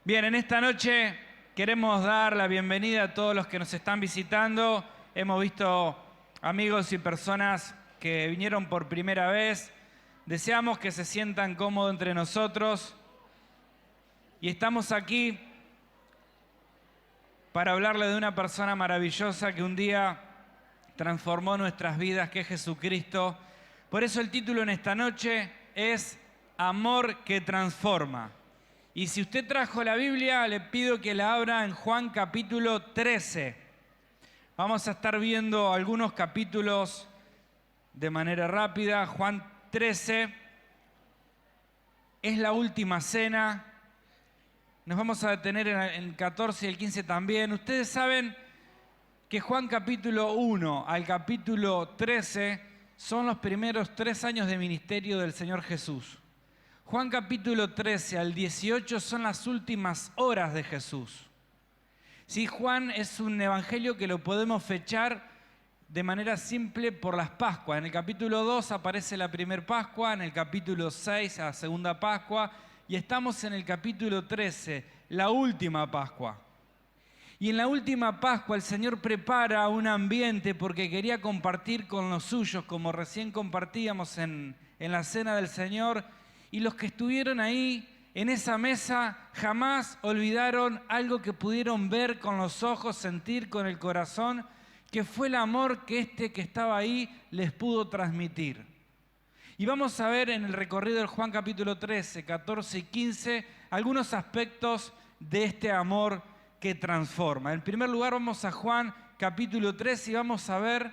Bien, en esta noche queremos dar la bienvenida a todos los que nos están visitando. Hemos visto amigos y personas que vinieron por primera vez. Deseamos que se sientan cómodos entre nosotros. Y estamos aquí para hablarle de una persona maravillosa que un día transformó nuestras vidas, que es Jesucristo. Por eso el título en esta noche es Amor que transforma. Y si usted trajo la Biblia, le pido que la abra en Juan capítulo 13. Vamos a estar viendo algunos capítulos de manera rápida. Juan 13 es la última cena. Nos vamos a detener en el 14 y el 15 también. Ustedes saben que Juan capítulo 1 al capítulo 13 son los primeros 3 años de ministerio del Señor Jesús. Juan capítulo 13 al 18 son las últimas horas de Jesús. Sí, Juan es un evangelio que lo podemos fechar de manera simple por las Pascuas. En el capítulo 2 aparece la primera Pascua, en el capítulo 6 la segunda Pascua y estamos en el capítulo 13, la última Pascua. Y en la última Pascua el Señor prepara un ambiente porque quería compartir con los suyos, como recién compartíamos en la cena del Señor. Y los que estuvieron ahí en esa mesa jamás olvidaron algo que pudieron ver con los ojos, sentir con el corazón, que fue el amor que que estaba ahí les pudo transmitir. Y vamos a ver en el recorrido del Juan capítulo 13, 14 y 15 algunos aspectos de este amor que transforma. En primer lugar vamos a Juan capítulo 13 y vamos a ver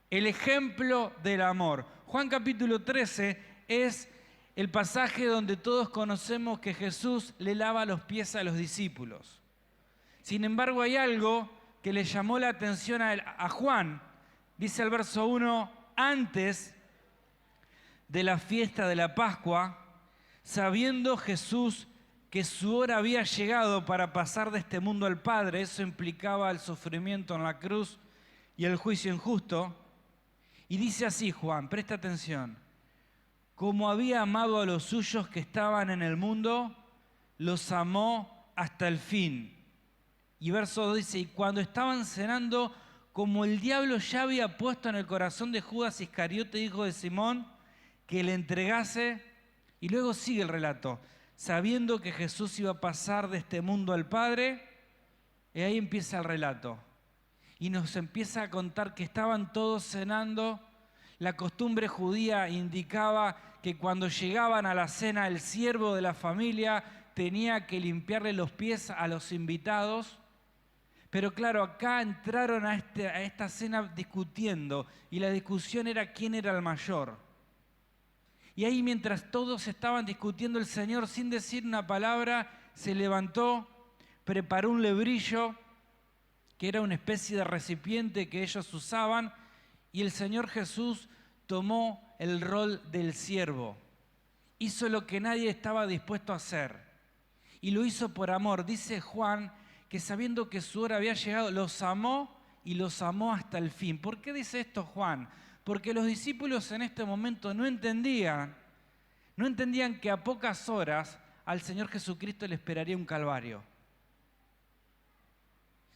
el ejemplo del amor. Juan capítulo 13 es el pasaje donde todos conocemos que Jesús le lava los pies a los discípulos. Sin embargo, hay algo que le llamó la atención a Juan. Dice el verso 1, antes de la fiesta de la Pascua, sabiendo Jesús que su hora había llegado para pasar de este mundo al Padre, eso implicaba el sufrimiento en la cruz y el juicio injusto. Y dice así Juan, presta atención. Como había amado a los suyos que estaban en el mundo, los amó hasta el fin. Y verso 2 dice, y cuando estaban cenando, como el diablo ya había puesto en el corazón de Judas Iscariote, hijo de Simón, que le entregase, y luego sigue el relato, sabiendo que Jesús iba a pasar de este mundo al Padre, y ahí empieza el relato. Y nos empieza a contar que estaban todos cenando. La costumbre judía indicaba que cuando llegaban a la cena el siervo de la familia tenía que limpiarle los pies a los invitados. Pero claro, acá entraron a esta cena discutiendo y la discusión era quién era el mayor. Y ahí mientras todos estaban discutiendo, el Señor sin decir una palabra se levantó, preparó un lebrillo que era una especie de recipiente que ellos usaban. Y el Señor Jesús tomó el rol del siervo. Hizo lo que nadie estaba dispuesto a hacer. Y lo hizo por amor. Dice Juan que sabiendo que su hora había llegado, los amó y los amó hasta el fin. ¿Por qué dice esto Juan? Porque los discípulos en este momento no entendían que a pocas horas al Señor Jesucristo le esperaría un calvario.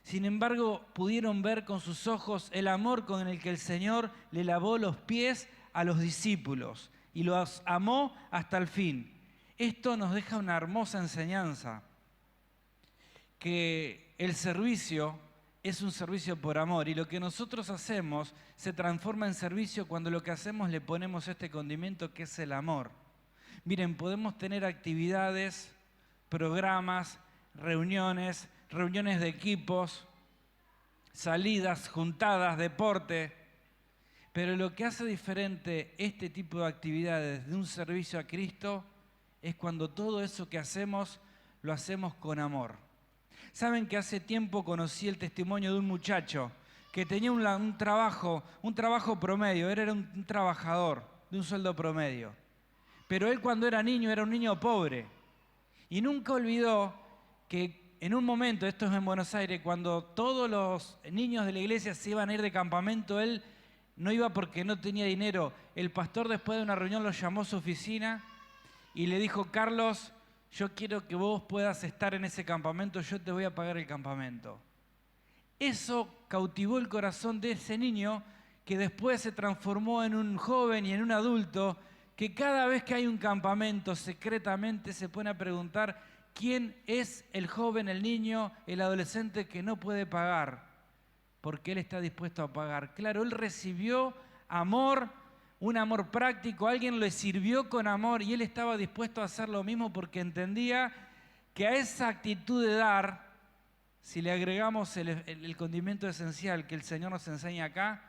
Sin embargo, pudieron ver con sus ojos el amor con el que el Señor le lavó los pies a los discípulos y los amó hasta el fin. Esto nos deja una hermosa enseñanza, que el servicio es un servicio por amor y lo que nosotros hacemos se transforma en servicio cuando lo que hacemos le ponemos este condimento que es el amor. Miren, podemos tener actividades, programas, reuniones de equipos, salidas, juntadas, deporte. Pero lo que hace diferente este tipo de actividades de un servicio a Cristo es cuando todo eso que hacemos, lo hacemos con amor. Saben que hace tiempo conocí el testimonio de un muchacho que tenía un trabajo promedio, él era un trabajador de un sueldo promedio. Pero él cuando era un niño pobre. Y nunca olvidó que en un momento, esto es en Buenos Aires, cuando todos los niños de la iglesia se iban a ir de campamento, él no iba porque no tenía dinero. El pastor después de una reunión lo llamó a su oficina y le dijo, Carlos, yo quiero que vos puedas estar en ese campamento, yo te voy a pagar el campamento. Eso cautivó el corazón de ese niño que después se transformó en un joven y en un adulto que cada vez que hay un campamento secretamente se pone a preguntar quién es el joven, el niño, el adolescente que no puede pagar, porque él está dispuesto a pagar. Claro, él recibió amor, un amor práctico, alguien le sirvió con amor y él estaba dispuesto a hacer lo mismo porque entendía que a esa actitud de dar, si le agregamos el condimento esencial que el Señor nos enseña acá,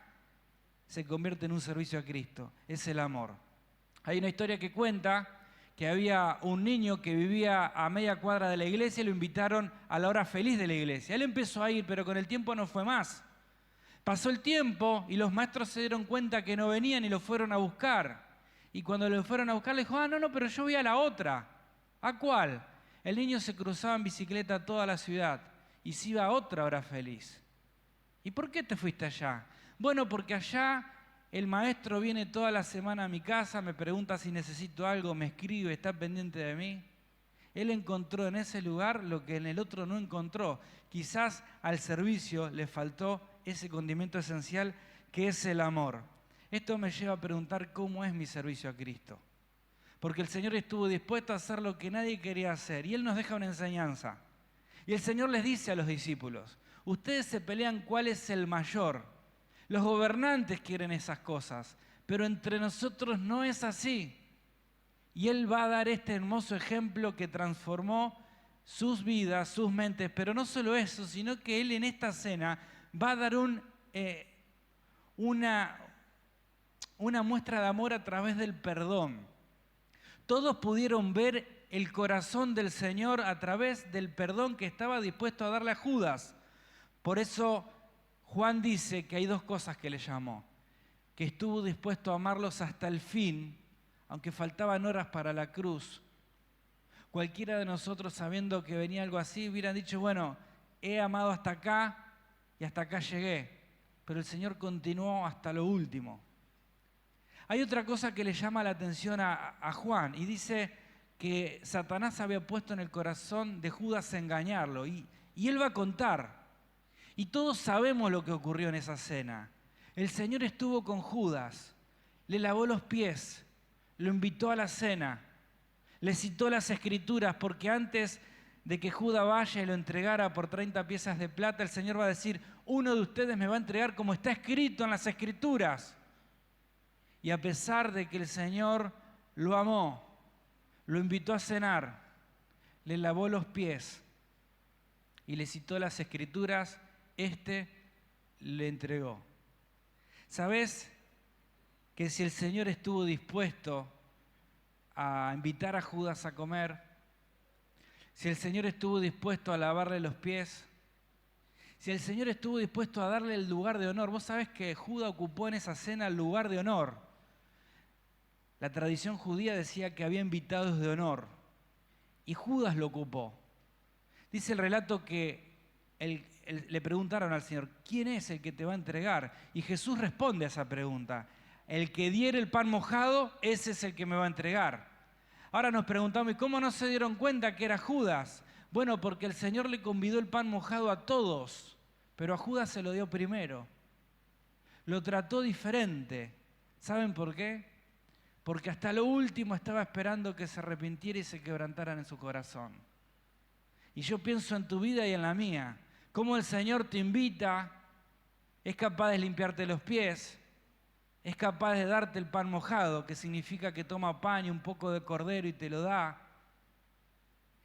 se convierte en un servicio a Cristo. Es el amor. Hay una historia que cuenta que había un niño que vivía a media cuadra de la iglesia y lo invitaron a la hora feliz de la iglesia. Él empezó a ir, pero con el tiempo no fue más. Pasó el tiempo y los maestros se dieron cuenta que no venían y lo fueron a buscar. Y cuando lo fueron a buscar le dijo, no, pero yo voy a la otra. ¿A cuál? El niño se cruzaba en bicicleta toda la ciudad y se iba a otra hora feliz. ¿Y por qué te fuiste allá? Bueno, porque allá el maestro viene toda la semana a mi casa, me pregunta si necesito algo, me escribe, está pendiente de mí. Él encontró en ese lugar lo que en el otro no encontró. Quizás al servicio le faltó ese condimento esencial que es el amor. Esto me lleva a preguntar cómo es mi servicio a Cristo. Porque el Señor estuvo dispuesto a hacer lo que nadie quería hacer y Él nos deja una enseñanza. Y el Señor les dice a los discípulos, ustedes se pelean cuál es el mayor. Los gobernantes quieren esas cosas, pero entre nosotros no es así. Y Él va a dar este hermoso ejemplo que transformó sus vidas, sus mentes, pero no solo eso, sino que Él en esta cena va a dar una muestra de amor a través del perdón. Todos pudieron ver el corazón del Señor a través del perdón que estaba dispuesto a darle a Judas. Por eso Juan dice que hay dos cosas que le llamó, que estuvo dispuesto a amarlos hasta el fin, aunque faltaban horas para la cruz. Cualquiera de nosotros, sabiendo que venía algo así, hubieran dicho, bueno, he amado hasta acá y hasta acá llegué. Pero el Señor continuó hasta lo último. Hay otra cosa que le llama la atención a Juan y dice que Satanás había puesto en el corazón de Judas engañarlo y él va a contar. Y todos sabemos lo que ocurrió en esa cena. El Señor estuvo con Judas, le lavó los pies, lo invitó a la cena, le citó las Escrituras, porque antes de que Judas vaya y lo entregara por 30 piezas de plata, el Señor va a decir, uno de ustedes me va a entregar como está escrito en las Escrituras. Y a pesar de que el Señor lo amó, lo invitó a cenar, le lavó los pies y le citó las Escrituras, le entregó. ¿Sabes que si el Señor estuvo dispuesto a invitar a Judas a comer, si el Señor estuvo dispuesto a lavarle los pies, si el Señor estuvo dispuesto a darle el lugar de honor, vos sabés que Judas ocupó en esa cena el lugar de honor. La tradición judía decía que había invitados de honor y Judas lo ocupó. Dice el relato que le preguntaron al Señor, ¿quién es el que te va a entregar? Y Jesús responde a esa pregunta. El que diere el pan mojado, ese es el que me va a entregar. Ahora nos preguntamos, ¿y cómo no se dieron cuenta que era Judas? Bueno, porque el Señor le convidó el pan mojado a todos, pero a Judas se lo dio primero. Lo trató diferente. ¿Saben por qué? Porque hasta lo último estaba esperando que se arrepintiera y se quebrantaran en su corazón. Y yo pienso en tu vida y en la mía. Cómo el Señor te invita, es capaz de limpiarte los pies, es capaz de darte el pan mojado, que significa que toma pan y un poco de cordero y te lo da.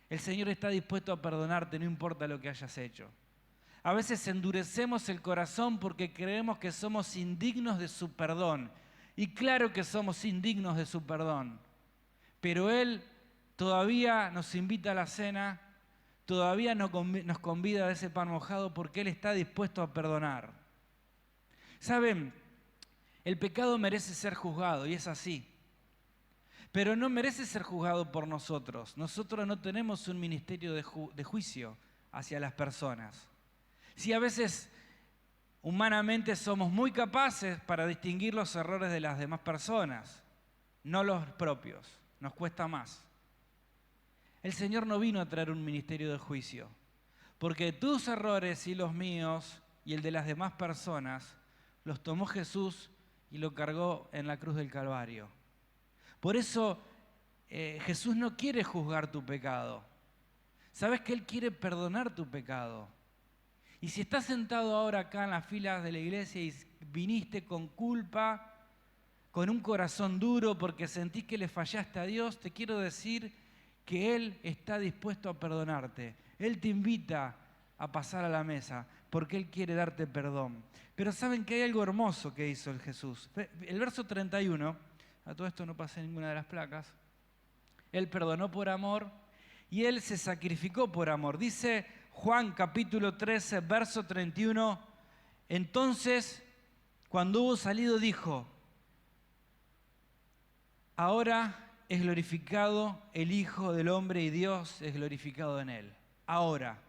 El Señor está dispuesto a perdonarte, no importa lo que hayas hecho. A veces endurecemos el corazón porque creemos que somos indignos de su perdón. Y claro que somos indignos de su perdón. Pero Él todavía nos invita a la cena, todavía nos convida a ese pan mojado porque Él está dispuesto a perdonar. ¿Saben? El pecado merece ser juzgado y es así. Pero no merece ser juzgado por nosotros. Nosotros no tenemos un ministerio de juicio hacia las personas. Si a veces humanamente somos muy capaces para distinguir los errores de las demás personas, no los propios, nos cuesta más. El Señor no vino a traer un ministerio de juicio, porque tus errores y los míos y el de las demás personas los tomó Jesús y lo cargó en la cruz del Calvario. Por eso Jesús no quiere juzgar tu pecado. Sabes que Él quiere perdonar tu pecado. Y si estás sentado ahora acá en las filas de la iglesia y viniste con culpa, con un corazón duro porque sentís que le fallaste a Dios, te quiero decir que Él está dispuesto a perdonarte. Él te invita a pasar a la mesa porque Él quiere darte perdón. Pero saben que hay algo hermoso que hizo el Jesús. El verso 31, a todo esto no pasé ninguna de las placas, Él perdonó por amor y Él se sacrificó por amor. Dice Juan capítulo 13, verso 31, entonces cuando hubo salido dijo, ahora es glorificado el Hijo del Hombre y Dios es glorificado en Él. Ahora,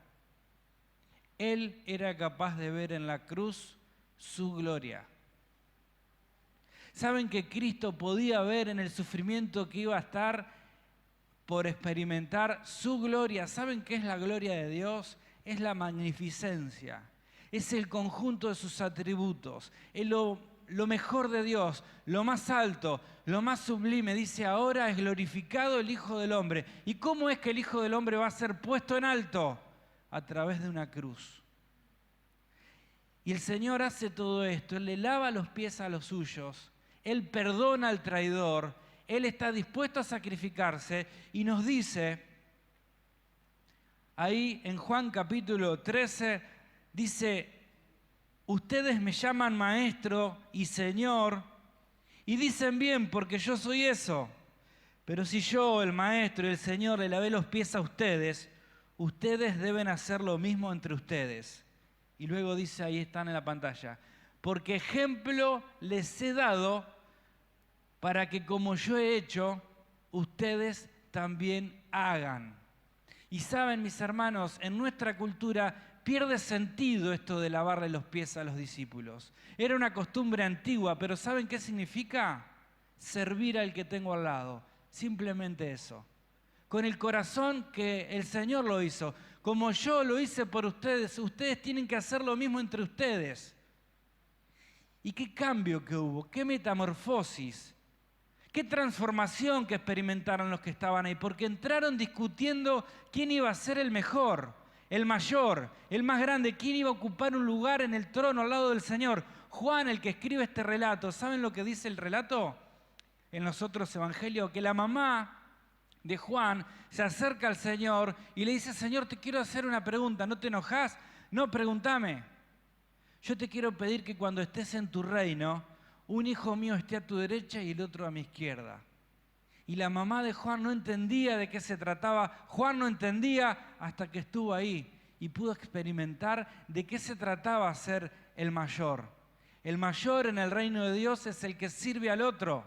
Él era capaz de ver en la cruz su gloria. ¿Saben que Cristo podía ver en el sufrimiento que iba a estar por experimentar su gloria? ¿Saben qué es la gloria de Dios? Es la magnificencia. Es el conjunto de sus atributos. Es lo mejor de Dios, lo más alto, lo más sublime. Dice, ahora es glorificado el Hijo del Hombre. ¿Y cómo es que el Hijo del Hombre va a ser puesto en alto? A través de una cruz. Y el Señor hace todo esto. Él le lava los pies a los suyos. Él perdona al traidor. Él está dispuesto a sacrificarse. Y nos dice, ahí en Juan capítulo 13, dice, ustedes me llaman maestro y señor, y dicen bien porque yo soy eso. Pero si yo, el maestro y el señor, le lavé los pies a ustedes, ustedes deben hacer lo mismo entre ustedes. Y luego dice, ahí están en la pantalla, porque ejemplo les he dado para que como yo he hecho, ustedes también hagan. Y saben, mis hermanos, en nuestra cultura pierde sentido esto de lavarle los pies a los discípulos. Era una costumbre antigua, pero ¿saben qué significa? Servir al que tengo al lado. Simplemente eso. Con el corazón que el Señor lo hizo. Como yo lo hice por ustedes, ustedes tienen que hacer lo mismo entre ustedes. ¿Y qué cambio que hubo? ¿Qué metamorfosis? ¿Qué transformación que experimentaron los que estaban ahí? Porque entraron discutiendo quién iba a ser el mejor, el mayor, el más grande, quién iba a ocupar un lugar en el trono al lado del Señor. Juan, el que escribe este relato, ¿saben lo que dice el relato? En los otros evangelios, que la mamá de Juan se acerca al Señor y le dice, Señor, te quiero hacer una pregunta, ¿no te enojás? No, pregúntame. Yo te quiero pedir que cuando estés en tu reino, un hijo mío esté a tu derecha y el otro a mi izquierda. Y la mamá de Juan no entendía de qué se trataba. Juan no entendía hasta que estuvo ahí y pudo experimentar de qué se trataba ser el mayor. El mayor en el reino de Dios es el que sirve al otro.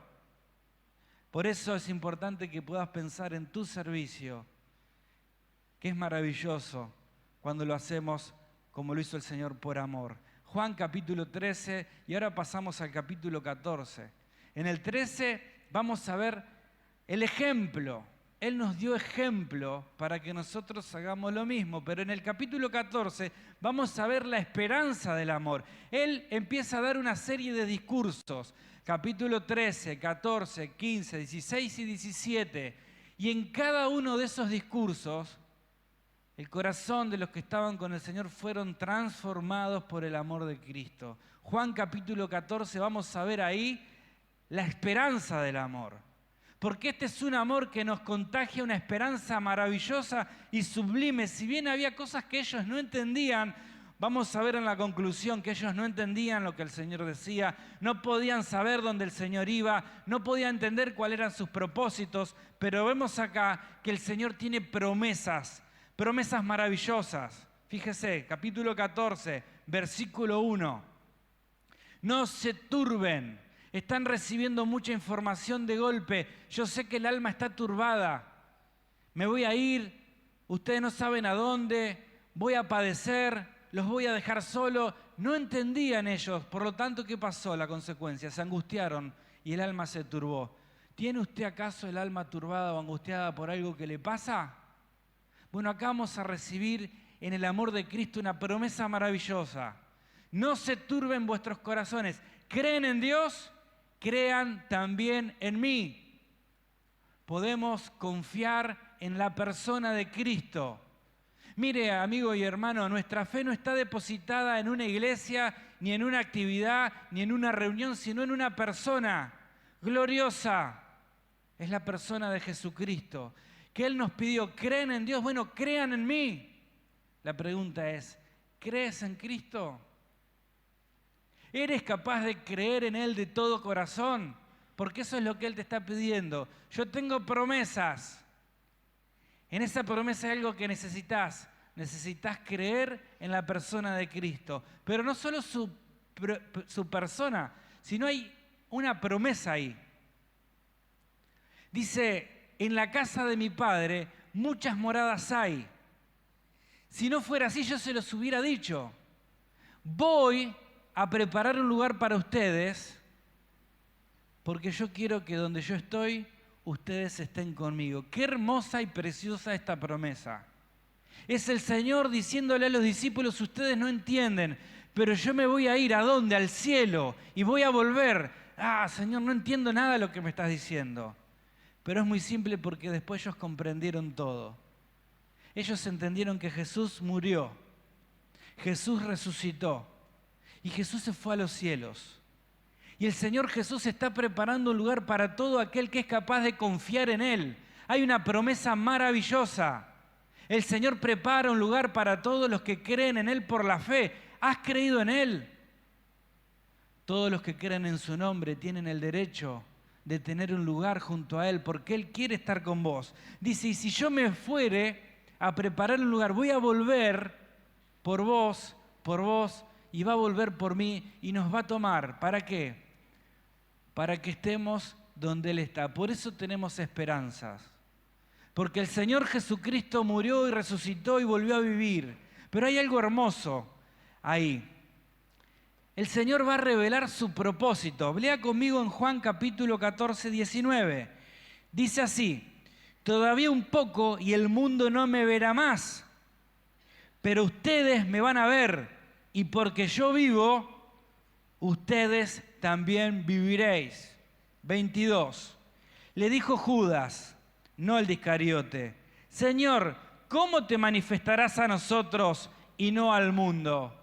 Por eso es importante que puedas pensar en tu servicio, que es maravilloso cuando lo hacemos como lo hizo el Señor por amor. Juan capítulo 13 y ahora pasamos al capítulo 14. En el 13 vamos a ver el ejemplo. Él nos dio ejemplo para que nosotros hagamos lo mismo, pero en el capítulo 14 vamos a ver la esperanza del amor. Él empieza a dar una serie de discursos, capítulo 13, 14, 15, 16 y 17, y en cada uno de esos discursos el corazón de los que estaban con el Señor fueron transformados por el amor de Cristo. Juan capítulo 14, vamos a ver ahí la esperanza del amor. Porque este es un amor que nos contagia una esperanza maravillosa y sublime. Si bien había cosas que ellos no entendían, vamos a ver en la conclusión que ellos no entendían lo que el Señor decía, no podían saber dónde el Señor iba, no podían entender cuáles eran sus propósitos, pero vemos acá que el Señor tiene promesas maravillosas. Fíjese, capítulo 14, versículo 1. No se turben, están recibiendo mucha información de golpe. Yo sé que el alma está turbada. Me voy a ir, ustedes no saben a dónde, voy a padecer, los voy a dejar solos. No entendían ellos, por lo tanto, ¿qué pasó? La consecuencia, se angustiaron y el alma se turbó. ¿Tiene usted acaso el alma turbada o angustiada por algo que le pasa? Bueno, acá vamos a recibir en el amor de Cristo una promesa maravillosa. No se turben vuestros corazones. ¿Creen en Dios? Crean también en mí. Podemos confiar en la persona de Cristo. Mire, amigo y hermano, nuestra fe no está depositada en una iglesia, ni en una actividad, ni en una reunión, sino en una persona gloriosa. Es la persona de Jesucristo, que Él nos pidió. ¿Creen en Dios? Bueno, crean en mí. La pregunta es, ¿crees en Cristo? ¿Eres capaz de creer en Él de todo corazón? Porque eso es lo que Él te está pidiendo. Yo tengo promesas. En esa promesa hay algo que necesitas. Necesitas creer en la persona de Cristo. Pero no solo su persona, sino hay una promesa ahí. Dice, en la casa de mi Padre muchas moradas hay. Si no fuera así, yo se los hubiera dicho. Voy a preparar un lugar para ustedes, porque yo quiero que donde yo estoy, ustedes estén conmigo. Qué hermosa y preciosa esta promesa. Es el Señor diciéndole a los discípulos, ustedes no entienden, pero yo me voy a ir, ¿a dónde? Al cielo, y voy a volver. Señor, no entiendo nada de lo que me estás diciendo. Pero es muy simple porque después ellos comprendieron todo. Ellos entendieron que Jesús murió, Jesús resucitó y Jesús se fue a los cielos. Y el Señor Jesús está preparando un lugar para todo aquel que es capaz de confiar en Él. Hay una promesa maravillosa. El Señor prepara un lugar para todos los que creen en Él por la fe. ¿Has creído en Él? Todos los que creen en su nombre tienen el derecho de tener un lugar junto a Él, porque Él quiere estar con vos. Dice, y si yo me fuere a preparar un lugar, voy a volver por vos, y va a volver por mí, y nos va a tomar. ¿Para qué? Para que estemos donde Él está. Por eso tenemos esperanzas. Porque el Señor Jesucristo murió y resucitó y volvió a vivir. Pero hay algo hermoso ahí. El Señor va a revelar su propósito. Lea conmigo en Juan capítulo 14, 19. Dice así, todavía un poco y el mundo no me verá más, pero ustedes me van a ver, y porque yo vivo, ustedes también viviréis. 22. Le dijo Judas, no el de Iscariote, Señor, ¿cómo te manifestarás a nosotros y no al mundo?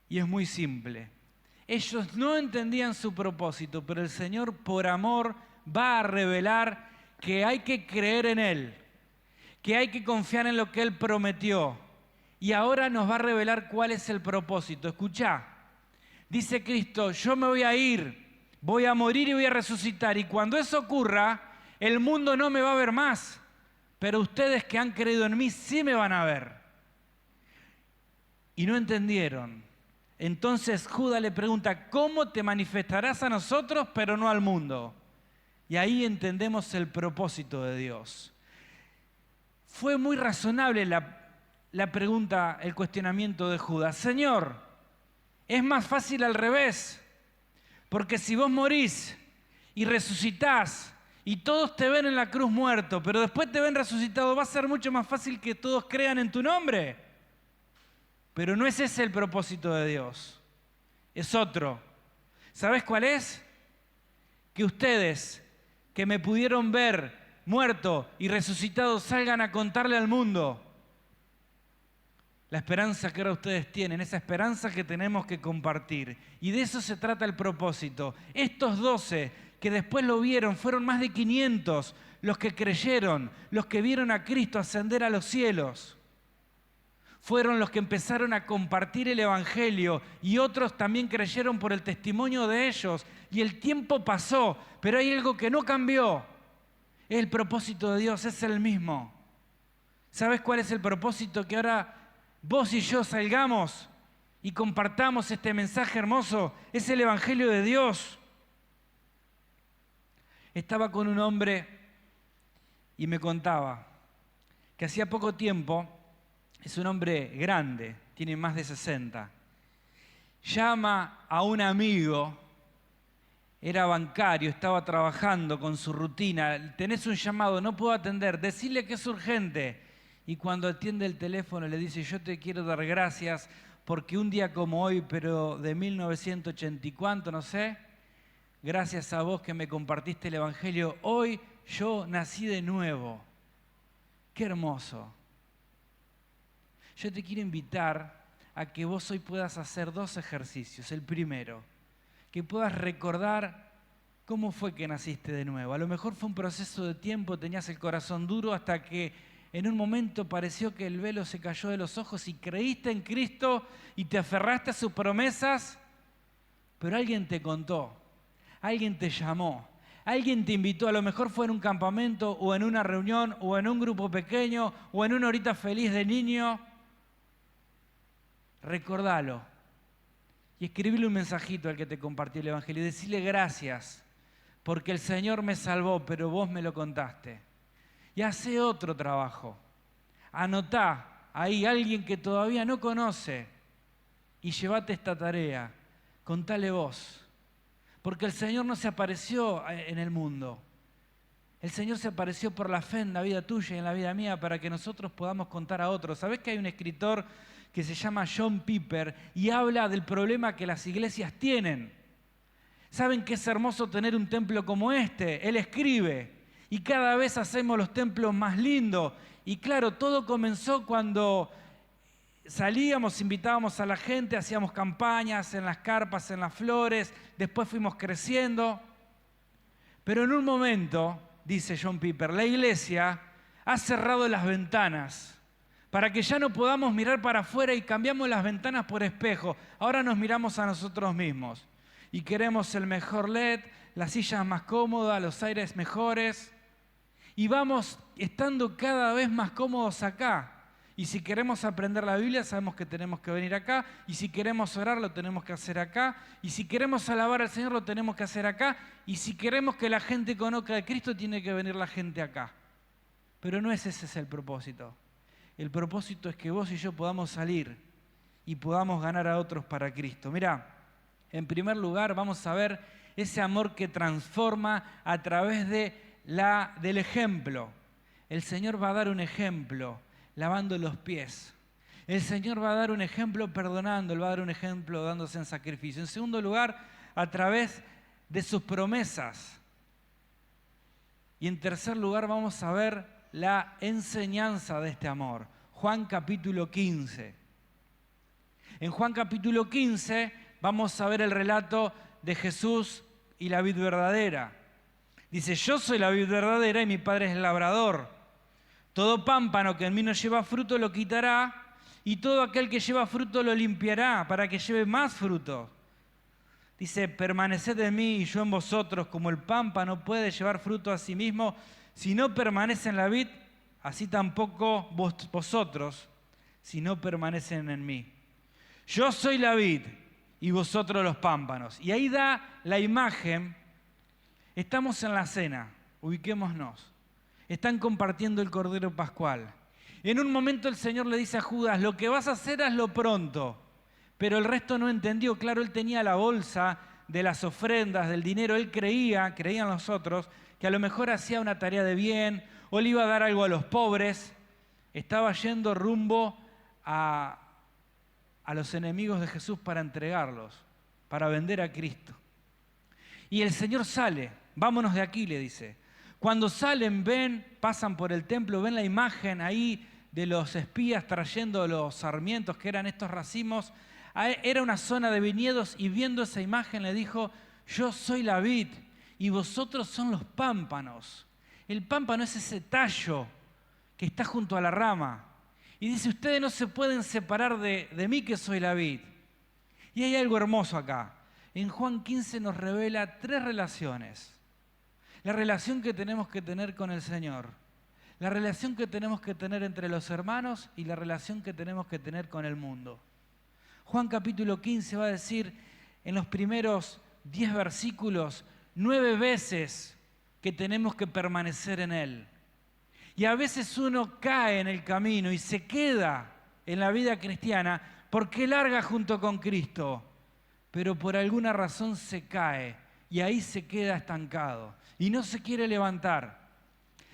Y es muy simple. Ellos no entendían su propósito, pero el Señor por amor va a revelar que hay que creer en Él, que hay que confiar en lo que Él prometió. Y ahora nos va a revelar cuál es el propósito. Escuchá, dice Cristo, yo me voy a ir, voy a morir y voy a resucitar. Y cuando eso ocurra, el mundo no me va a ver más, pero ustedes que han creído en mí sí me van a ver. Y no entendieron. Entonces Judas le pregunta, ¿cómo te manifestarás a nosotros pero no al mundo? Y ahí entendemos el propósito de Dios. Fue muy razonable la pregunta, el cuestionamiento de Judas. Señor, es más fácil al revés, porque si vos morís y resucitás y todos te ven en la cruz muerto, pero después te ven resucitado, va a ser mucho más fácil que todos crean en tu nombre. Pero no es ese el propósito de Dios, es otro. ¿Sabes cuál es? Que ustedes que me pudieron ver muerto y resucitado salgan a contarle al mundo la esperanza que ahora ustedes tienen, esa esperanza que tenemos que compartir. Y de eso se trata el propósito. Estos 12 que después lo vieron, fueron más de 500 los que creyeron, los que vieron a Cristo ascender a los cielos. Fueron los que empezaron a compartir el Evangelio y otros también creyeron por el testimonio de ellos. Y el tiempo pasó, pero hay algo que no cambió. El propósito de Dios es el mismo. ¿Sabes cuál es el propósito? Que ahora vos y yo salgamos y compartamos este mensaje hermoso. Es el Evangelio de Dios. Estaba con un hombre y me contaba que hacía poco tiempo, es un hombre grande, tiene más de 60, llama a un amigo era bancario, estaba trabajando con su rutina. Tenés un llamado, no puedo atender, decirle que es urgente. Y cuando atiende el teléfono le dice, yo te quiero dar gracias porque un día como hoy, pero de 1980 y cuánto, no sé, gracias a vos que me compartiste el Evangelio, hoy yo nací de nuevo. Qué hermoso. Yo te quiero invitar a que vos hoy puedas hacer 2 ejercicios. El primero, que puedas recordar cómo fue que naciste de nuevo. A lo mejor fue un proceso de tiempo, tenías el corazón duro hasta que en un momento pareció que el velo se cayó de los ojos y creíste en Cristo y te aferraste a sus promesas, pero alguien te contó, alguien te llamó, alguien te invitó, a lo mejor fue en un campamento o en una reunión o en un grupo pequeño o en una horita feliz de niño. Recordalo y escribile un mensajito al que te compartió el Evangelio y decirle gracias porque el Señor me salvó, pero vos me lo contaste. Y hace otro trabajo. Anotá ahí alguien que todavía no conoce y llévate esta tarea. Contale vos. Porque el Señor no se apareció en el mundo. El Señor se apareció por la fe en la vida tuya y en la vida mía para que nosotros podamos contar a otros. ¿Sabés que hay un escritor que se llama John Piper y habla del problema que las iglesias tienen? ¿Saben que es hermoso tener un templo como este? Él escribe. Y cada vez hacemos los templos más lindos. Y claro, todo comenzó cuando salíamos, invitábamos a la gente, hacíamos campañas en las carpas, en las flores, después fuimos creciendo. Pero en un momento, dice John Piper, la iglesia ha cerrado las ventanas para que ya no podamos mirar para afuera y cambiamos las ventanas por espejo. Ahora nos miramos a nosotros mismos y queremos el mejor LED, las sillas más cómodas, los aires mejores. Y vamos estando cada vez más cómodos acá. Y si queremos aprender la Biblia, sabemos que tenemos que venir acá. Y si queremos orar, lo tenemos que hacer acá. Y si queremos alabar al Señor, lo tenemos que hacer acá. Y si queremos que la gente conozca de Cristo, tiene que venir la gente acá. Pero no ese es el propósito. El propósito es que vos y yo podamos salir y podamos ganar a otros para Cristo. Mirá, en primer lugar vamos a ver ese amor que transforma a través del ejemplo. El Señor va a dar un ejemplo lavando los pies. El Señor va a dar un ejemplo perdonando, Él va a dar un ejemplo dándose en sacrificio. En segundo lugar, a través de sus promesas. Y en tercer lugar vamos a ver la enseñanza de este amor. Juan capítulo 15. En Juan capítulo 15 vamos a ver el relato de Jesús y la vid verdadera. Dice, yo soy la vid verdadera y mi Padre es el labrador. Todo pámpano que en mí no lleva fruto lo quitará y todo aquel que lleva fruto lo limpiará para que lleve más fruto. Dice, permaneced en mí y yo en vosotros, como el pámpano puede llevar fruto a sí mismo, si no permanece en la vid, así tampoco vosotros, si no permanecen en mí. Yo soy la vid y vosotros los pámpanos. Y ahí da la imagen. Estamos en la cena, ubiquémonos. Están compartiendo el Cordero Pascual. En un momento el Señor le dice a Judas, lo que vas a hacer hazlo pronto. Pero el resto no entendió. Claro, él tenía la bolsa de las ofrendas, del dinero. Él creían los otros, que a lo mejor hacía una tarea de bien o le iba a dar algo a los pobres. Estaba yendo rumbo a los enemigos de Jesús para entregarlos, para vender a Cristo. Y el Señor sale. Vámonos de aquí, le dice. Cuando salen, pasan por el templo, ven la imagen ahí de los espías trayendo los sarmientos, que eran estos racimos. Era una zona de viñedos y viendo esa imagen le dijo, yo soy la vid y vosotros son los pámpanos. El pámpano es ese tallo que está junto a la rama. Y dice, ustedes no se pueden separar de mí que soy la vid. Y hay algo hermoso acá. En Juan 15 nos revela 3 relaciones. La relación que tenemos que tener con el Señor, la relación que tenemos que tener entre los hermanos y la relación que tenemos que tener con el mundo. Juan capítulo 15 va a decir en los primeros 10 versículos 9 veces que tenemos que permanecer en Él. Y a veces uno cae en el camino y se queda en la vida cristiana porque larga junto con Cristo, pero por alguna razón se cae y ahí se queda estancado y no se quiere levantar.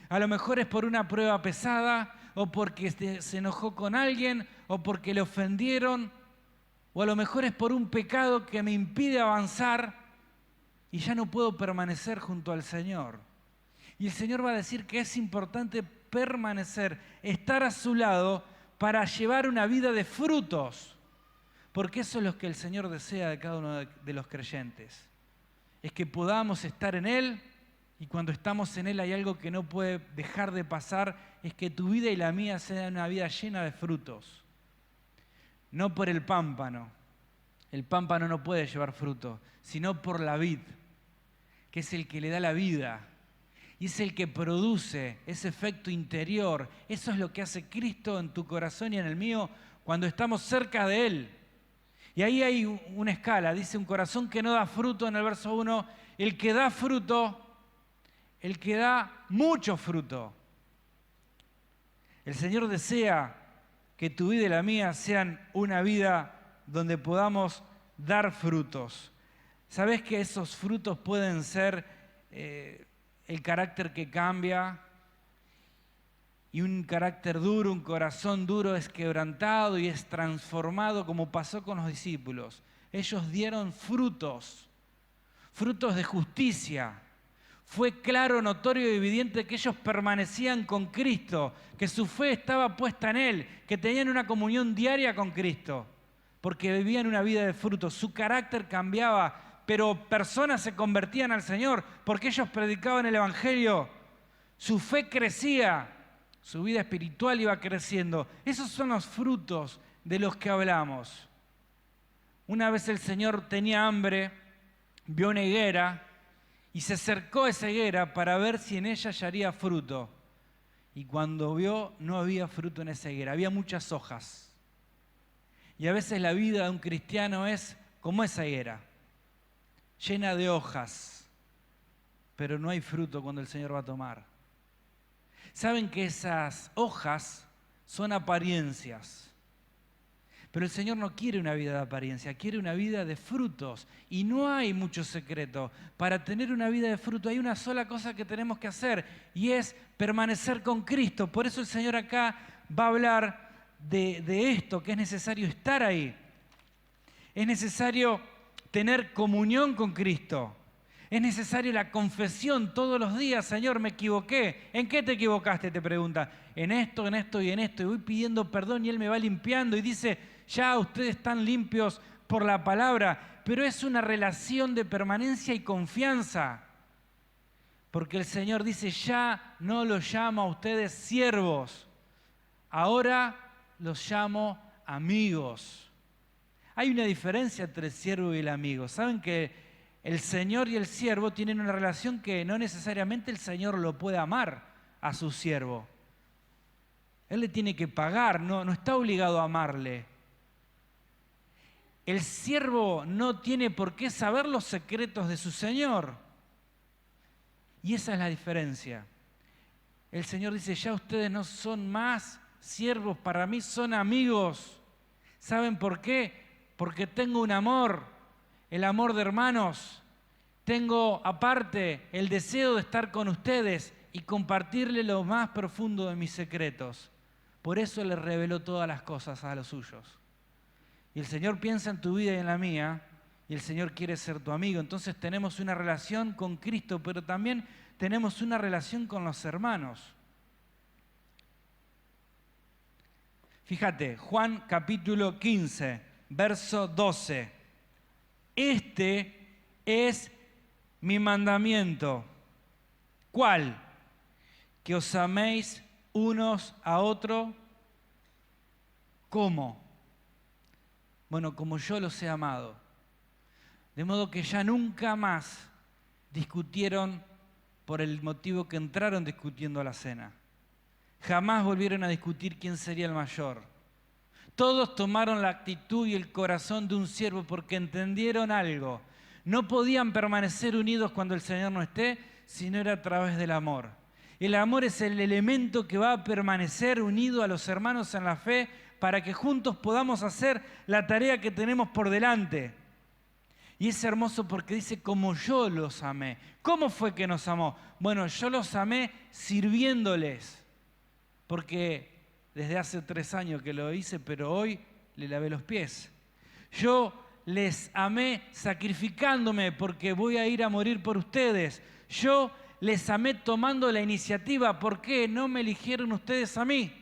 A lo mejor es por una prueba pesada, o porque se enojó con alguien, o porque le ofendieron, o a lo mejor es por un pecado que me impide avanzar y ya no puedo permanecer junto al Señor. Y el Señor va a decir que es importante permanecer, estar a su lado para llevar una vida de frutos, porque eso es lo que el Señor desea de cada uno de los creyentes. Es que podamos estar en Él, y cuando estamos en Él hay algo que no puede dejar de pasar, es que tu vida y la mía sea una vida llena de frutos. No por el pámpano no puede llevar fruto, sino por la vid, que es el que le da la vida, y es el que produce ese efecto interior. Eso es lo que hace Cristo en tu corazón y en el mío cuando estamos cerca de Él. Y ahí hay una escala, dice un corazón que no da fruto en el verso 1, el que da fruto, el que da mucho fruto. El Señor desea que tu vida y la mía sean una vida donde podamos dar frutos. ¿Sabés que esos frutos pueden ser el carácter que cambia? Y un carácter duro, un corazón duro es quebrantado y es transformado, como pasó con los discípulos. Ellos dieron frutos de justicia. Fue claro, notorio y evidente que ellos permanecían con Cristo, que su fe estaba puesta en Él, que tenían una comunión diaria con Cristo, porque vivían una vida de frutos. Su carácter cambiaba, pero personas se convertían al Señor porque ellos predicaban el Evangelio. Su fe crecía, su vida espiritual iba creciendo. Esos son los frutos de los que hablamos. Una vez el Señor tenía hambre, vio una higuera y se acercó a esa higuera para ver si en ella hallaría fruto. Y cuando vio, no había fruto en esa higuera, había muchas hojas. Y a veces la vida de un cristiano es como esa higuera, llena de hojas, pero no hay fruto cuando el Señor va a tomar. Saben que esas hojas son apariencias, pero el Señor no quiere una vida de apariencia, quiere una vida de frutos. Y no hay mucho secreto. Para tener una vida de fruto hay una sola cosa que tenemos que hacer, y es permanecer con Cristo. Por eso el Señor acá va a hablar de esto, que es necesario estar ahí. Es necesario tener comunión con Cristo. Es necesaria la confesión todos los días. Señor, me equivoqué. ¿En qué te equivocaste?, te pregunta. En esto y en esto. Y voy pidiendo perdón y Él me va limpiando y dice, ya ustedes están limpios por la palabra. Pero es una relación de permanencia y confianza. Porque el Señor dice, ya no los llamo a ustedes siervos. Ahora los llamo amigos. Hay una diferencia entre el siervo y el amigo. ¿Saben que el Señor y el siervo tienen una relación que no necesariamente el Señor lo puede amar a su siervo? Él le tiene que pagar, no está obligado a amarle. El siervo no tiene por qué saber los secretos de su Señor. Y esa es la diferencia. El Señor dice, ya ustedes no son más siervos para mí, son amigos. ¿Saben por qué? Porque tengo un amor, el amor de hermanos. Tengo aparte el deseo de estar con ustedes y compartirle lo más profundo de mis secretos. Por eso les reveló todas las cosas a los suyos. Y el Señor piensa en tu vida y en la mía, y el Señor quiere ser tu amigo. Entonces tenemos una relación con Cristo, pero también tenemos una relación con los hermanos. Fíjate, Juan capítulo 15, verso 12. Este es mi mandamiento. ¿Cuál? Que os améis unos a otros. ¿Cómo? Bueno, como yo los he amado. De modo que ya nunca más discutieron por el motivo que entraron discutiendo a la cena. Jamás volvieron a discutir quién sería el mayor. Todos tomaron la actitud y el corazón de un siervo porque entendieron algo. No podían permanecer unidos cuando el Señor no esté, si no era a través del amor. El amor es el elemento que va a permanecer unido a los hermanos en la fe para que juntos podamos hacer la tarea que tenemos por delante. Y es hermoso porque dice, como yo los amé. ¿Cómo fue que nos amó? Bueno, yo los amé sirviéndoles. Porque desde hace 3 años que lo hice, pero hoy le lavé los pies. Yo les amé sacrificándome porque voy a ir a morir por ustedes. Yo les amé tomando la iniciativa. ¿Por qué? No me eligieron ustedes a mí,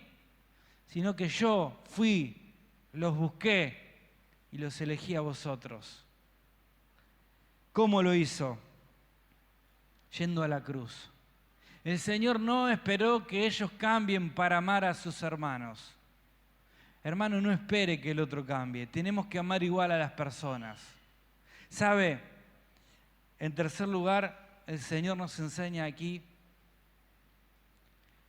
sino que yo fui, los busqué y los elegí a vosotros. ¿Cómo lo hizo? Yendo a la cruz. El Señor no esperó que ellos cambien para amar a sus hermanos. Hermano, no espere que el otro cambie. Tenemos que amar igual a las personas. ¿Sabe? En tercer lugar, el Señor nos enseña aquí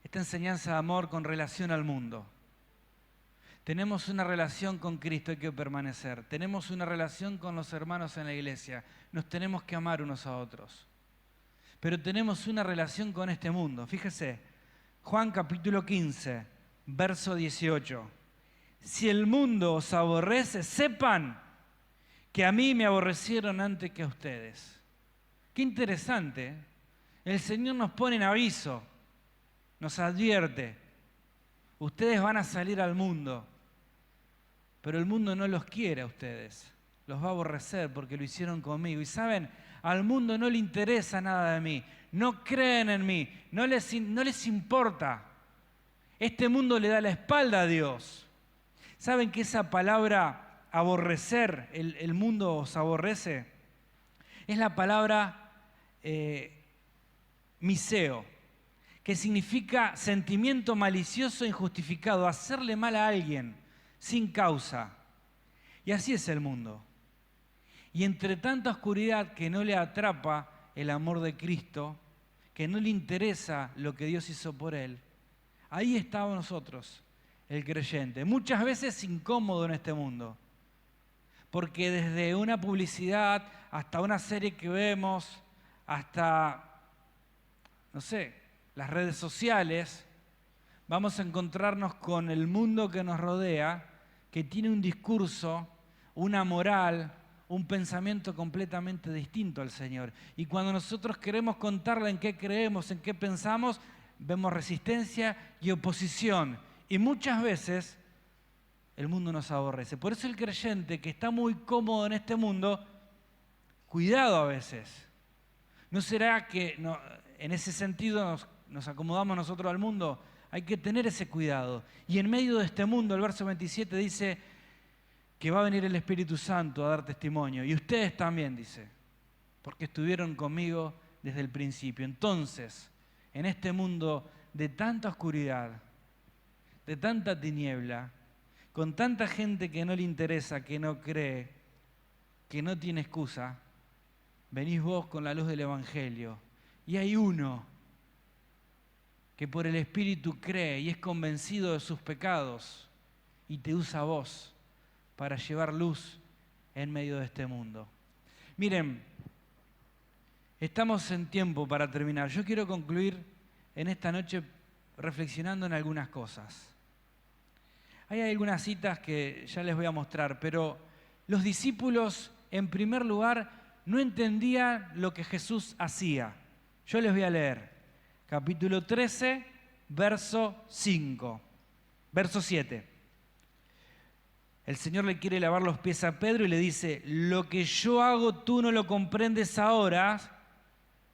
esta enseñanza de amor con relación al mundo. Tenemos una relación con Cristo, hay que permanecer. Tenemos una relación con los hermanos en la iglesia. Nos tenemos que amar unos a otros. Pero tenemos una relación con este mundo. Fíjese, Juan capítulo 15, verso 18. Si el mundo os aborrece, sepan que a mí me aborrecieron antes que a ustedes. Qué interesante, ¿eh? El Señor nos pone en aviso, nos advierte. Ustedes van a salir al mundo, pero el mundo no los quiere a ustedes. Los va a aborrecer porque lo hicieron conmigo. Y saben, al mundo no le interesa nada de mí. No creen en mí. No les importa. Este mundo le da la espalda a Dios. ¿Saben que esa palabra aborrecer, el mundo os aborrece? Es la palabra miseo, que significa sentimiento malicioso e injustificado, hacerle mal a alguien sin causa. Y así es el mundo. Y entre tanta oscuridad que no le atrapa el amor de Cristo, que no le interesa lo que Dios hizo por él, ahí estamos nosotros, el creyente, muchas veces incómodo en este mundo, porque desde una publicidad hasta una serie que vemos, hasta, no sé, las redes sociales, vamos a encontrarnos con el mundo que nos rodea, que tiene un discurso, una moral, un pensamiento completamente distinto al Señor. Y cuando nosotros queremos contarle en qué creemos, en qué pensamos, vemos resistencia y oposición. Y muchas veces el mundo nos aborrece. Por eso el creyente que está muy cómodo en este mundo, cuidado a veces. ¿No será que en ese sentido nos acomodamos nosotros al mundo? Hay que tener ese cuidado. Y en medio de este mundo, el verso 27 dice que va a venir el Espíritu Santo a dar testimonio. Y ustedes también, dice, porque estuvieron conmigo desde el principio. Entonces, en este mundo de tanta oscuridad, de tanta tiniebla, con tanta gente que no le interesa, que no cree, que no tiene excusa, venís vos con la luz del Evangelio. Y hay uno que por el Espíritu cree y es convencido de sus pecados y te usa a vos para llevar luz en medio de este mundo. Miren, estamos en tiempo para terminar. Yo quiero concluir en esta noche reflexionando en algunas cosas. Hay algunas citas que ya les voy a mostrar, pero los discípulos, en primer lugar, no entendían lo que Jesús hacía. Yo les voy a leer. Capítulo 13, verso 5. Verso 7. El Señor le quiere lavar los pies a Pedro y le dice, lo que yo hago tú no lo comprendes ahora,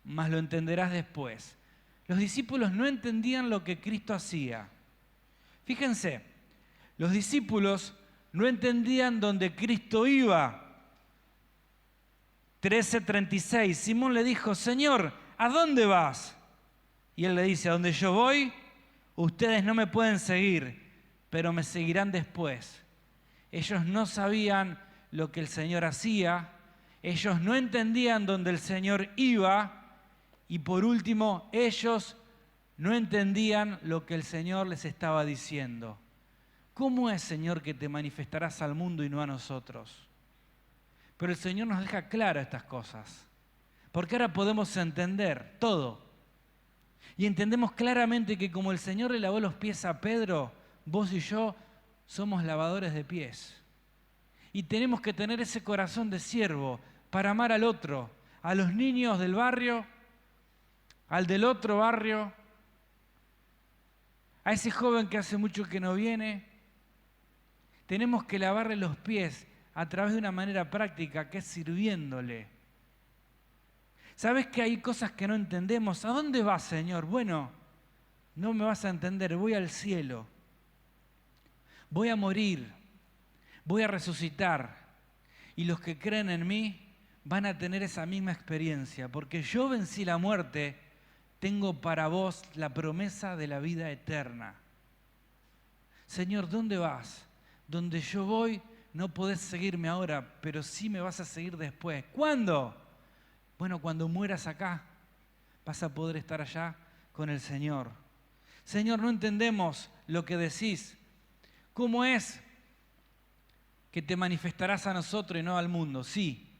mas lo entenderás después. Los discípulos no entendían lo que Cristo hacía. Fíjense, los discípulos no entendían dónde Cristo iba. 13:36, Simón le dijo, Señor, ¿a dónde vas? Y él le dice, a donde yo voy, ustedes no me pueden seguir, pero me seguirán después. Ellos no sabían lo que el Señor hacía, ellos no entendían dónde el Señor iba y por último, ellos no entendían lo que el Señor les estaba diciendo. ¿Cómo es, Señor, que te manifestarás al mundo y no a nosotros? Pero el Señor nos deja claras estas cosas, porque ahora podemos entender todo. Y entendemos claramente que como el Señor le lavó los pies a Pedro, vos y yo somos lavadores de pies. Y tenemos que tener ese corazón de siervo para amar al otro, a los niños del barrio, al del otro barrio, a ese joven que hace mucho que no viene. Tenemos que lavarle los pies a través de una manera práctica, que es sirviéndole. ¿Sabes que hay cosas que no entendemos? ¿A dónde vas, Señor? Bueno, no me vas a entender, voy al cielo. Voy a morir, voy a resucitar. Y los que creen en mí van a tener esa misma experiencia, porque yo vencí la muerte, tengo para vos la promesa de la vida eterna. Señor, ¿dónde vas? Donde yo voy no podés seguirme ahora, pero sí me vas a seguir después. ¿Cuándo? Bueno, cuando mueras acá, vas a poder estar allá con el Señor. Señor, no entendemos lo que decís. ¿Cómo es que te manifestarás a nosotros y no al mundo? Sí,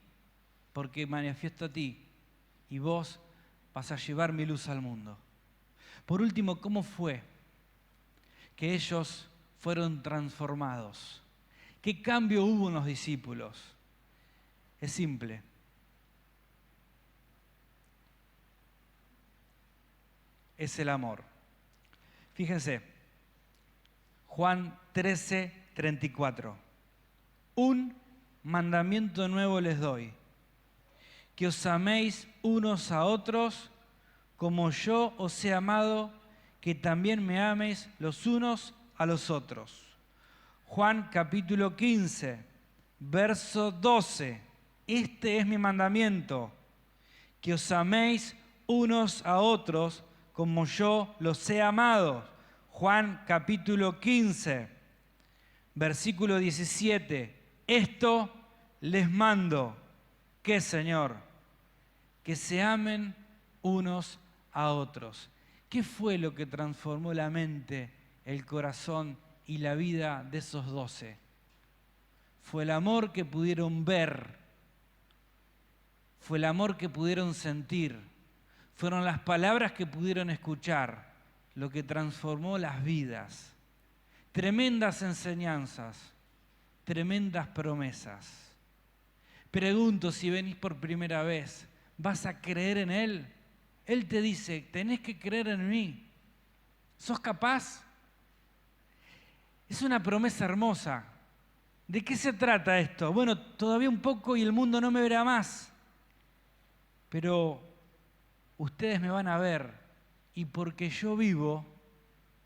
porque manifiesto a ti y vos vas a llevar mi luz al mundo. Por último, ¿cómo fue que ellos fueron transformados? ¿Qué cambio hubo en los discípulos? Es simple. Es el amor. Fíjense, Juan 13:34. Un mandamiento nuevo les doy, que os améis unos a otros como yo os he amado, que también me améis los unos a los otros. Juan capítulo 15, verso 12. Este es mi mandamiento, que os améis unos a otros como yo los he amado. Juan capítulo 15, versículo 17. Esto les mando. ¿Qué, Señor? Que se amen unos a otros. ¿Qué fue lo que transformó la mente, el corazón y la vida de esos 12? Fue el amor que pudieron ver, fue el amor que pudieron sentir, fueron las palabras que pudieron escuchar, lo que transformó las vidas. Tremendas enseñanzas, tremendas promesas. Pregunto, si venís por primera vez, ¿vas a creer en Él? Él te dice, tenés que creer en mí. ¿Sos capaz? Es una promesa hermosa. ¿De qué se trata esto? Bueno, todavía un poco y el mundo no me verá más. Pero ustedes me van a ver. Y porque yo vivo,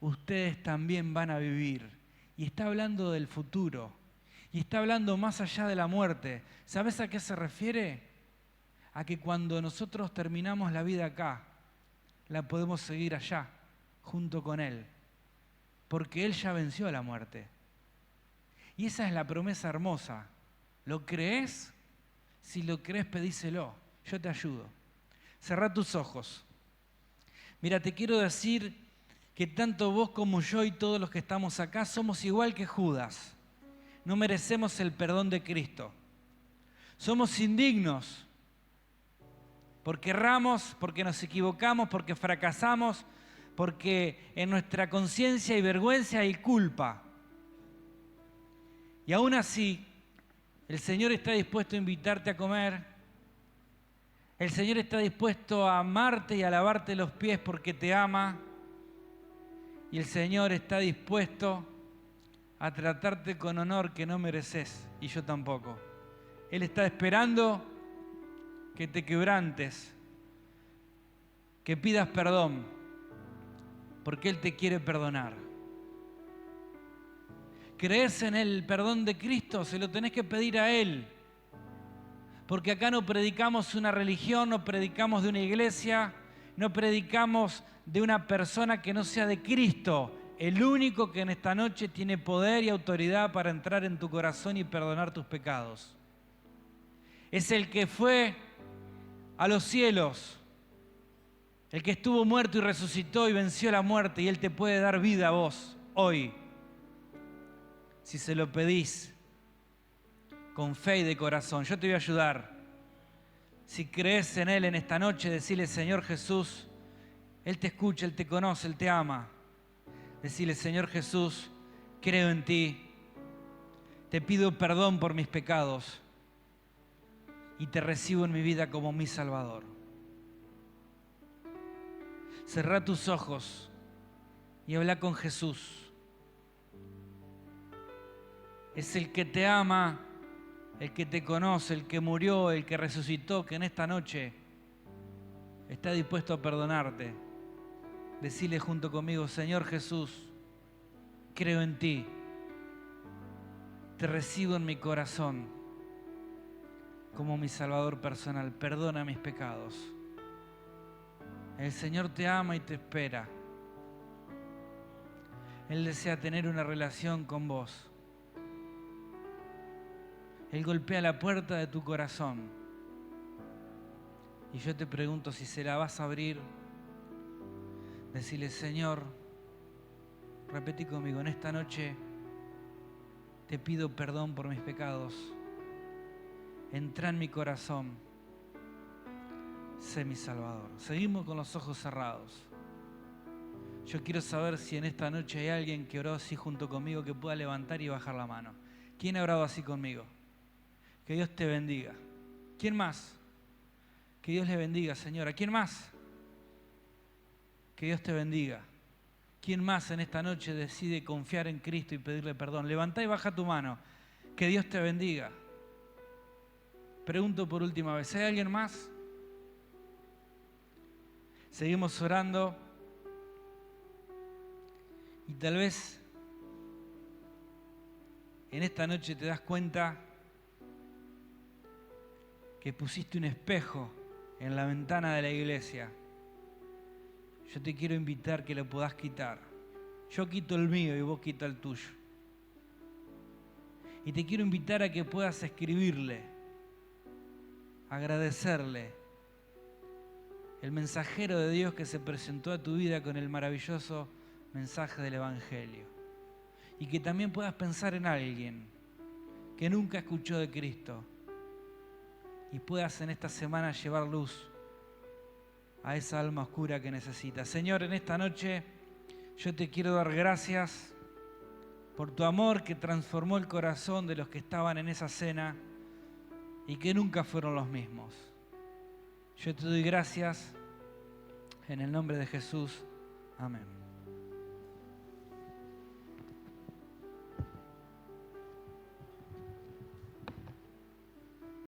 ustedes también van a vivir. Y está hablando del futuro. Y está hablando más allá de la muerte. ¿Sabes a qué se refiere? A que cuando nosotros terminamos la vida acá, la podemos seguir allá, junto con Él. Porque Él ya venció a la muerte. Y esa es la promesa hermosa. ¿Lo crees? Si lo crees, pedíselo. Yo te ayudo. Cerrá tus ojos. Mira, te quiero decir que tanto vos como yo y todos los que estamos acá somos igual que Judas. No merecemos el perdón de Cristo. Somos indignos porque erramos, porque nos equivocamos, porque fracasamos, porque en nuestra conciencia hay vergüenza y culpa. Y aún así, el Señor está dispuesto a invitarte a comer. El Señor está dispuesto a amarte y a lavarte los pies porque te ama. Y el Señor está dispuesto a tratarte con honor que no mereces, y yo tampoco. Él está esperando que te quebrantes, que pidas perdón, porque Él te quiere perdonar. ¿Crees en el perdón de Cristo? Se lo tenés que pedir a Él. Porque acá no predicamos una religión, no predicamos de una iglesia, no predicamos de una persona que no sea de Cristo, el único que en esta noche tiene poder y autoridad para entrar en tu corazón y perdonar tus pecados. Es el que fue a los cielos, el que estuvo muerto y resucitó y venció la muerte, y Él te puede dar vida a vos hoy, si se lo pedís con fe y de corazón. Yo te voy a ayudar. Si crees en Él en esta noche, decile: Señor Jesús, Él te escucha, Él te conoce, Él te ama. Decile: Señor Jesús, creo en ti, te pido perdón por mis pecados y te recibo en mi vida como mi Salvador. Cerrá tus ojos y habla con Jesús. Es el que te ama, el que te conoce, el que murió, el que resucitó, que en esta noche está dispuesto a perdonarte. Decile junto conmigo: Señor Jesús, creo en ti, te recibo en mi corazón como mi Salvador personal. Perdona mis pecados. El Señor te ama y te espera. Él desea tener una relación con vos. Él golpea la puerta de tu corazón. Y yo te pregunto si se la vas a abrir. Decile: Señor, repetí conmigo, en esta noche te pido perdón por mis pecados. Entra en mi corazón. Sé mi Salvador. Seguimos con los ojos cerrados. Yo quiero saber si en esta noche hay alguien que oró así junto conmigo, que pueda levantar y bajar la mano. ¿Quién ha orado así conmigo? Que Dios te bendiga. ¿Quién más? Que Dios le bendiga, señora. ¿Quién más? Que Dios te bendiga. ¿Quién más en esta noche decide confiar en Cristo y pedirle perdón? Levantá y baja tu mano. Que Dios te bendiga. Pregunto por última vez, ¿hay alguien más? Seguimos orando. Y tal vez en esta noche te das cuenta que pusiste un espejo en la ventana de la iglesia. Yo te quiero invitar que lo puedas quitar. Yo quito el mío y vos quita el tuyo. Y te quiero invitar a que puedas escribirle, agradecerle, el mensajero de Dios que se presentó a tu vida con el maravilloso mensaje del Evangelio. Y que también puedas pensar en alguien que nunca escuchó de Cristo y puedas en esta semana llevar luz a esa alma oscura que necesita. Señor, en esta noche yo te quiero dar gracias por tu amor que transformó el corazón de los que estaban en esa cena y que nunca fueron los mismos. Yo te doy gracias en el nombre de Jesús. Amén.